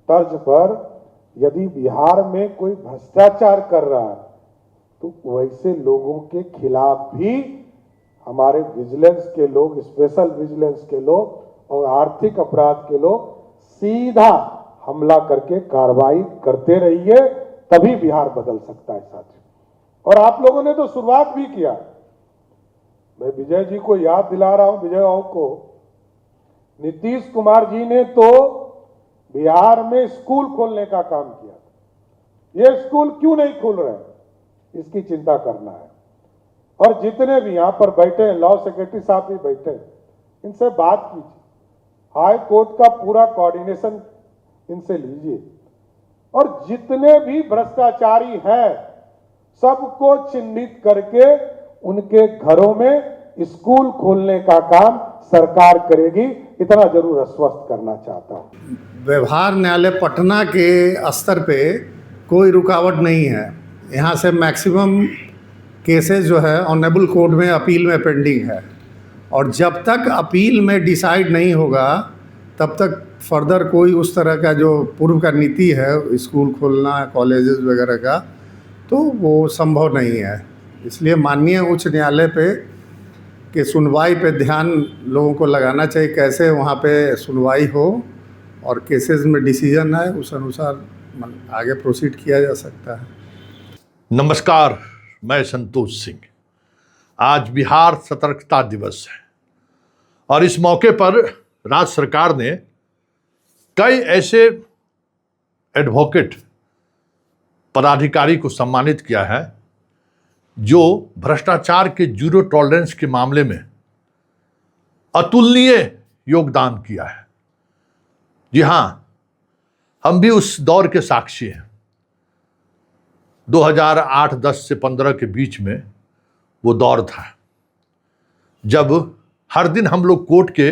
तर्ज पर यदि बिहार में कोई भ्रष्टाचार कर रहा है तो वैसे लोगों के खिलाफ भी हमारे विजिलेंस के लोग, स्पेशल विजिलेंस के लोग और आर्थिक अपराध के लोग सीधा हमला करके कार्रवाई करते रहिए, तभी बिहार बदल सकता है साथियों। और आप लोगों ने तो शुरुआत भी किया। मैं विजय जी को याद दिला रहा हूं, विजय बाबू को, नीतीश कुमार जी ने तो बिहार में स्कूल खोलने का काम किया। ये स्कूल क्यों नहीं खुल रहे, इसकी चिंता करना है। और जितने भी यहां पर बैठे हैं, लॉ सेक्रेटरी साहब भी बैठे हैं, इनसे बात कीजिए, हाई कोर्ट का पूरा कोऑर्डिनेशन इनसे लीजिए, और जितने भी भ्रष्टाचारी हैं सबको चिन्हित करके उनके घरों में स्कूल खोलने का काम सरकार करेगी, इतना जरूर आश्वस्त करना चाहता हूं। व्यवहार न्यायालय पटना के स्तर पे कोई रुकावट नहीं है। यहाँ से मैक्सिमम केसेस जो है ऑनरेबल कोर्ट में अपील में पेंडिंग है, और जब तक अपील में डिसाइड नहीं होगा तब तक फर्दर कोई उस तरह का जो पूर्व का नीति है स्कूल खोलना, कॉलेजेस वगैरह का, तो वो संभव नहीं है। इसलिए माननीय उच्च न्यायालय पे के सुनवाई पे ध्यान लोगों को लगाना चाहिए, कैसे वहाँ पे सुनवाई हो और केसेस में डिसीजन आए, उस अनुसार आगे प्रोसीड किया जा सकता है। नमस्कार, मैं संतोष सिंह। आज बिहार सतर्कता दिवस है और इस मौके पर राज्य सरकार ने कई ऐसे एडवोकेट पदाधिकारी को सम्मानित किया है जो भ्रष्टाचार के जीरो टॉलरेंस के मामले में अतुलनीय योगदान किया है। जी हां, हम भी उस दौर के साक्षी हैं। 2008-10 से 15 के बीच में वो दौर था जब हर दिन हम लोग कोर्ट के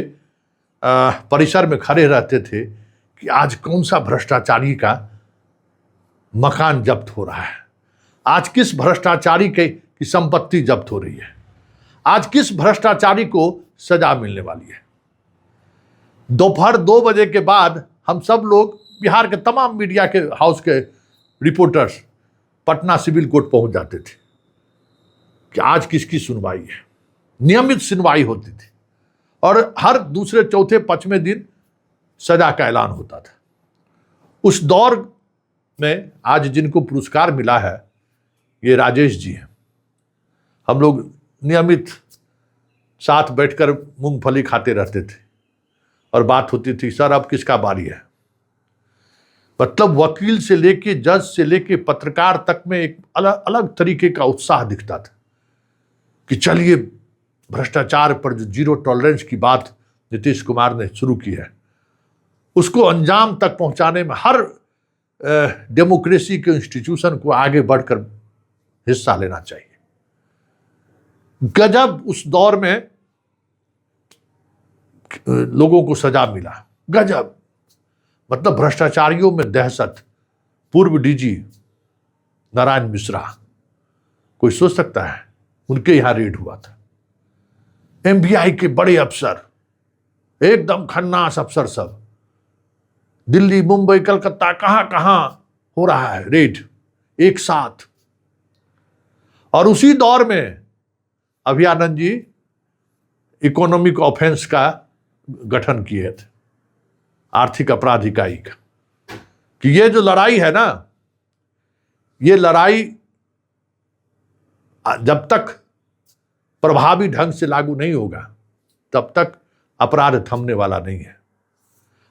परिसर में खड़े रहते थे कि आज कौन सा भ्रष्टाचारी का मकान जब्त हो रहा है, आज किस भ्रष्टाचारी की संपत्ति जब्त हो रही है, आज किस भ्रष्टाचारी को सजा मिलने वाली है। दोपहर 2 बजे के बाद हम सब लोग, बिहार के तमाम मीडिया के हाउस के रिपोर्टर्स पटना सिविल कोर्ट पहुंच जाते थे कि आज किसकी सुनवाई है। नियमित सुनवाई होती थी और हर दूसरे, चौथे, 5वें दिन सजा का ऐलान होता था। उस दौर में आज जिनको पुरस्कार मिला है ये राजेश जी हैं। हम लोग नियमित साथ बैठकर मूंगफली खाते रहते थे और बात होती थी, सर अब किसका बारी है। मतलब वकील से लेके, जज से लेके पत्रकार तक में एक अलग अलग तरीके का उत्साह दिखता था कि चलिए भ्रष्टाचार पर जो जीरो टॉलरेंस की बात नीतीश कुमार ने शुरू की है उसको अंजाम तक पहुंचाने में हर डेमोक्रेसी के इंस्टीट्यूशन को आगे बढ़कर हिस्सा लेना चाहिए। गजब उस दौर में लोगों को सजा मिला, गजब। मतलब भ्रष्टाचारियों में दहशत। पूर्व डीजी नारायण मिश्रा, कोई सोच सकता है उनके यहां रेड हुआ था। एमबीआई के बड़े अफसर, एकदम खन्नास अफसर, सब दिल्ली, मुंबई, कलकत्ता, कहां कहां हो रहा है रेड एक साथ। और उसी दौर में अभियानंद जी इकोनॉमिक ऑफेंस का गठन किए थे, आर्थिक अपराध इकाई का, कि ये जो लड़ाई है ना, ये लड़ाई जब तक प्रभावी ढंग से लागू नहीं होगा तब तक अपराध थमने वाला नहीं है।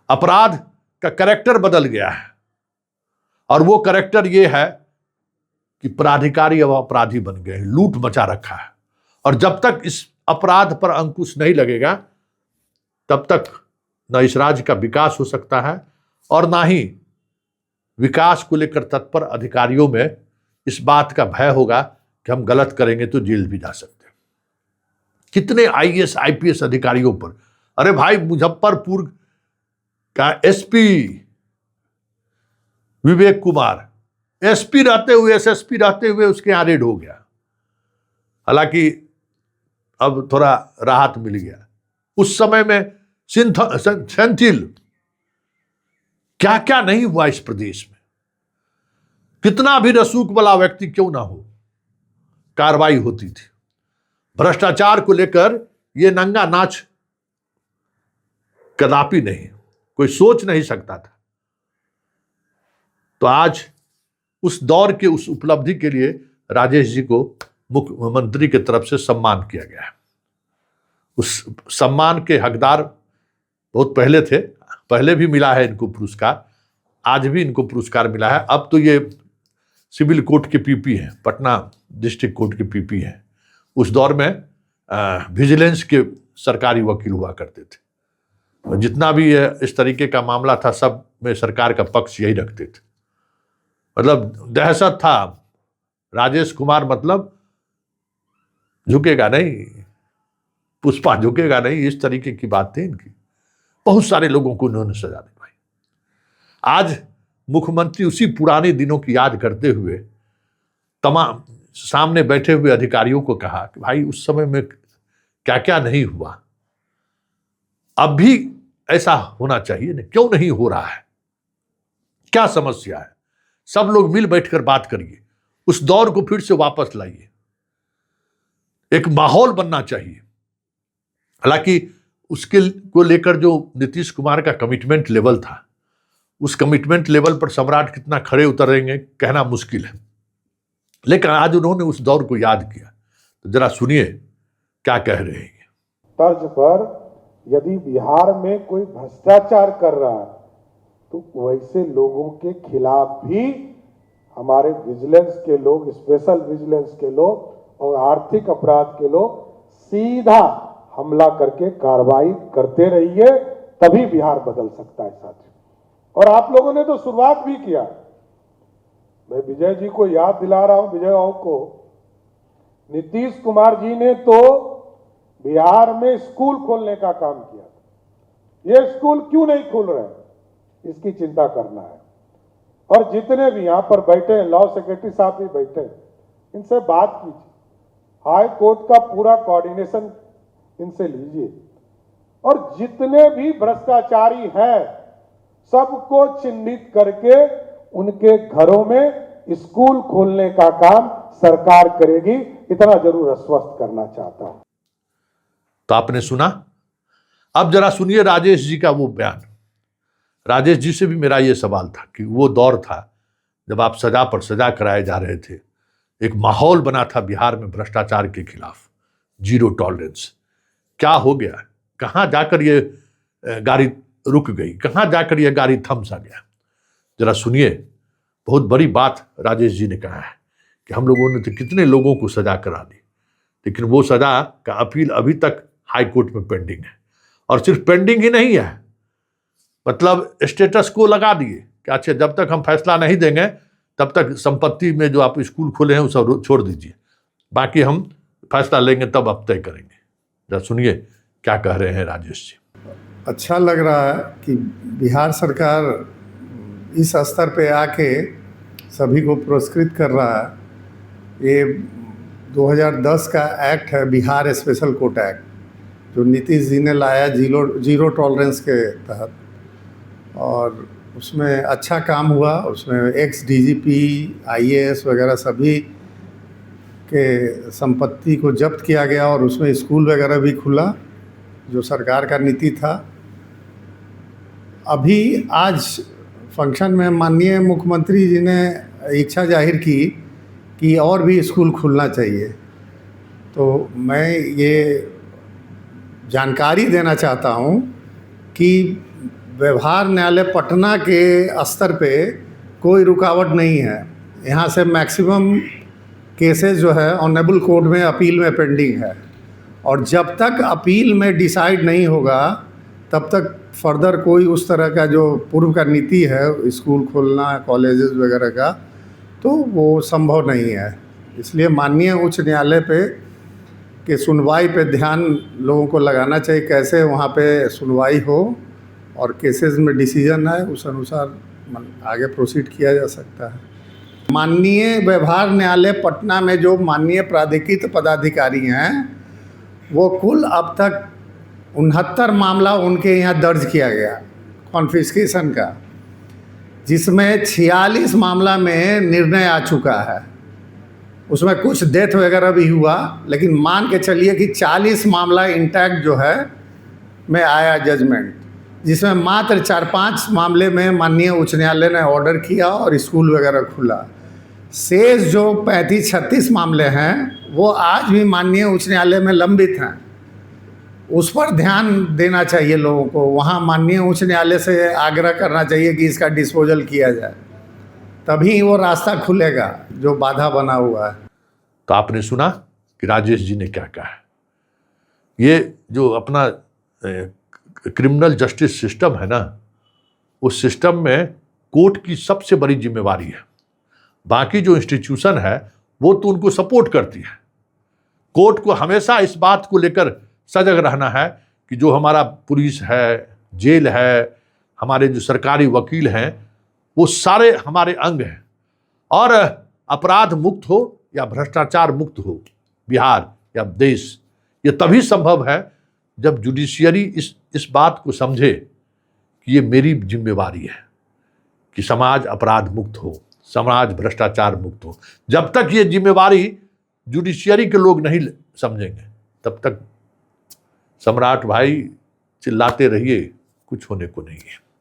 अपराध का कैरेक्टर बदल गया है और वो कैरेक्टर ये है कि प्राधिकारी अब अपराधी बन गए हैं, लूट मचा रखा है। और जब तक इस अपराध पर अंकुश नहीं लगेगा तब तक न इस राज्य का विकास हो सकता है और ना ही विकास को लेकर तत्पर अधिकारियों में इस बात का भय होगा कि हम गलत करेंगे तो जेल भी जा सकते हैं। कितने आईएएस आईपीएस अधिकारियों पर, अरे भाई मुजफ्फरपुर का एसपी विवेक कुमार, एसपी रहते हुए, एसएसपी रहते हुए उसके यहां रेड हो गया। हालांकि अब थोड़ा राहत मिल गया। उस समय में सेंथिल क्या क्या नहीं हुआ इस प्रदेश में, कितना भी रसूख वाला व्यक्ति क्यों ना हो, कार्रवाई होती थी। भ्रष्टाचार को लेकर यह नंगा नाच कदापि नहीं, कोई सोच नहीं सकता था। तो आज उस दौर के उस उपलब्धि के लिए राजेश जी को मुख्यमंत्री की तरफ से सम्मान किया गया है। उस सम्मान के हकदार बहुत पहले थे, पहले भी मिला है इनको पुरस्कार, आज भी इनको पुरस्कार मिला है। अब तो ये सिविल कोर्ट के पीपी हैं, पटना डिस्ट्रिक्ट कोर्ट के पीपी हैं। उस दौर में विजिलेंस के सरकारी वकील हुआ करते थे। जितना भी इस तरीके का मामला था, सब में सरकार का पक्ष यही रखते थे। मतलब दहशत था, राजेश कुमार मतलब झुकेगा नहीं, पुष्पा झुकेगा नहीं, इस तरीके की बात थी इनकी। बहुत सारे लोगों को उन्होंने सजा दिलवाई। आज मुख्यमंत्री उसी पुराने दिनों की याद करते हुए तमाम सामने बैठे हुए अधिकारियों को कहा कि भाई उस समय में क्या क्या नहीं हुआ, अब भी ऐसा होना चाहिए ना, क्यों नहीं हो रहा है, क्या समस्या है, सब लोग मिल बैठकर बात करिए, उस दौर को फिर से वापस लाइए, एक माहौल बनना चाहिए। हालांकि उसके को लेकर जो नीतीश कुमार का कमिटमेंट लेवल था, उस कमिटमेंट लेवल पर सम्राट कितना खड़े उतरेंगे कहना मुश्किल है, लेकिन आज उन्होंने उस दौर को याद किया। तो जरा सुनिए क्या कह रहे हैं। तर्ज पर यदि बिहार में कोई भ्रष्टाचार कर रहा है तो वैसे लोगों के खिलाफ भी हमारे विजिलेंस के लोग, स्पेशल विजिलेंस के लोग और आर्थिक अपराध के लोग सीधा हमला करके कार्रवाई करते रहिए, तभी बिहार बदल सकता है साथियों। और आप लोगों ने तो शुरुआत भी किया। मैं विजय जी को याद दिला रहा हूं, विजय बाबू को, नीतीश कुमार जी ने तो बिहार में स्कूल खोलने का काम किया। ये स्कूल क्यों नहीं खुल रहे, इसकी चिंता करना है। और जितने भी यहां पर बैठे हैं, लॉ सेक्रेटरी साहब भी बैठे हैं, इनसे बात कीजिए, हाई कोर्ट का पूरा कोऑर्डिनेशन इनसे लीजिए, और जितने भी भ्रष्टाचारी हैं सबको चिन्हित करके उनके घरों में स्कूल खोलने का काम सरकार करेगी, इतना जरूर आश्वस्त करना चाहता हूं। तो आपने सुना, अब जरा सुनिए राजेश जी का वो बयान। राजेश जी से भी मेरा ये सवाल था कि वो दौर था जब आप सजा पर सजा कराए जा रहे थे, एक माहौल बना था बिहार में भ्रष्टाचार के खिलाफ, जीरो टॉलरेंस। क्या हो गया, कहां जाकर ये गाड़ी रुक गई, कहां जाकर ये गाड़ी थम सा गया? जरा सुनिए, बहुत बड़ी बात राजेश जी ने कहा है कि हम लोगों ने तो कितने लोगों को सजा करा दी, लेकिन वो सजा का अपील अभी तक हाई कोर्ट में पेंडिंग है। और सिर्फ पेंडिंग ही नहीं है, मतलब स्टेटस को लगा दिए कि अच्छा जब तक हम फैसला नहीं देंगे तब तक संपत्ति में जो आप स्कूल खोले हैं उसे छोड़ दीजिए, बाकी हम फैसला लेंगे तब आप तय करेंगे। जरा सुनिए क्या कह रहे हैं राजेश जी। अच्छा लग रहा है कि बिहार सरकार इस स्तर पे आके सभी को पुरस्कृत कर रहा है। ये 2010 का एक्ट है, बिहार स्पेशल कोर्ट एक्ट, जो नीतीश जी ने लाया जीरो टॉलरेंस के तहत, और उसमें अच्छा काम हुआ। उसमें एक्स डीजीपी, आईएएस वगैरह सभी के संपत्ति को जब्त किया गया, और उसमें स्कूल वगैरह भी खुला, जो सरकार का नीति था। अभी आज फंक्शन में माननीय मुख्यमंत्री जी ने इच्छा जाहिर की कि और भी स्कूल खुलना चाहिए। तो मैं ये जानकारी देना चाहता हूँ कि व्यवहार न्यायालय पटना के स्तर पे कोई रुकावट नहीं है। यहाँ से मैक्सिमम केसेस जो है ऑनरेबल कोर्ट में अपील में पेंडिंग है, और जब तक अपील में डिसाइड नहीं होगा तब तक फर्दर कोई उस तरह का जो पूर्व का नीति है स्कूल खोलना, कॉलेजेस वगैरह का, तो वो संभव नहीं है। इसलिए माननीय उच्च न्यायालय पे के सुनवाई पे ध्यान लोगों को लगाना चाहिए, कैसे वहाँ पे सुनवाई हो और केसेस में डिसीजन आए, उस अनुसार आगे प्रोसीड किया जा सकता है। माननीय व्यवहार न्यायालय पटना में जो माननीय प्राधिकृत पदाधिकारी हैं, वो कुल अब तक 69 मामला उनके यहाँ दर्ज किया गया कॉन्फिस्केशन का। जिसमें 46 मामला में निर्णय आ चुका है। उसमें कुछ डेथ वगैरह भी हुआ, लेकिन मान के चलिए कि 40 मामला इंटैक्ट जो है में आया जजमेंट, जिसमें मात्र 4-5 मामले में माननीय उच्च न्यायालय ने ऑर्डर किया और स्कूल वगैरह खुला। शेष जो 35-36 मामले हैं वो आज भी माननीय उच्च न्यायालय में लंबित हैं। उस पर ध्यान देना चाहिए लोगों को। वहाँ माननीय उच्च न्यायालय से आग्रह करना चाहिए कि इसका डिस्पोजल किया जाए, तभी वो रास्ता खुलेगा जो बाधा बना हुआ है। तो आपने सुना कि राजेश जी ने क्या कहा है। ये जो अपना क्रिमिनल जस्टिस सिस्टम है ना, उस सिस्टम में कोर्ट की सबसे बड़ी जिम्मेवारी है। बाकी जो इंस्टीट्यूशन है वो तो उनको सपोर्ट करती है। कोर्ट को हमेशा इस बात को लेकर सजग रहना है कि जो हमारा पुलिस है, जेल है, हमारे जो सरकारी वकील हैं, वो सारे हमारे अंग हैं। और अपराध मुक्त हो या भ्रष्टाचार मुक्त हो बिहार या देश, ये तभी संभव है जब जुडिशियरी इस बात को समझे कि ये मेरी जिम्मेवारी है कि समाज अपराध मुक्त हो, समाज भ्रष्टाचार मुक्त हो। जब तक ये जिम्मेवारी जुडिशियरी के लोग नहीं समझेंगे, तब तक सम्राट भाई चिल्लाते रहिए, कुछ होने को नहीं है।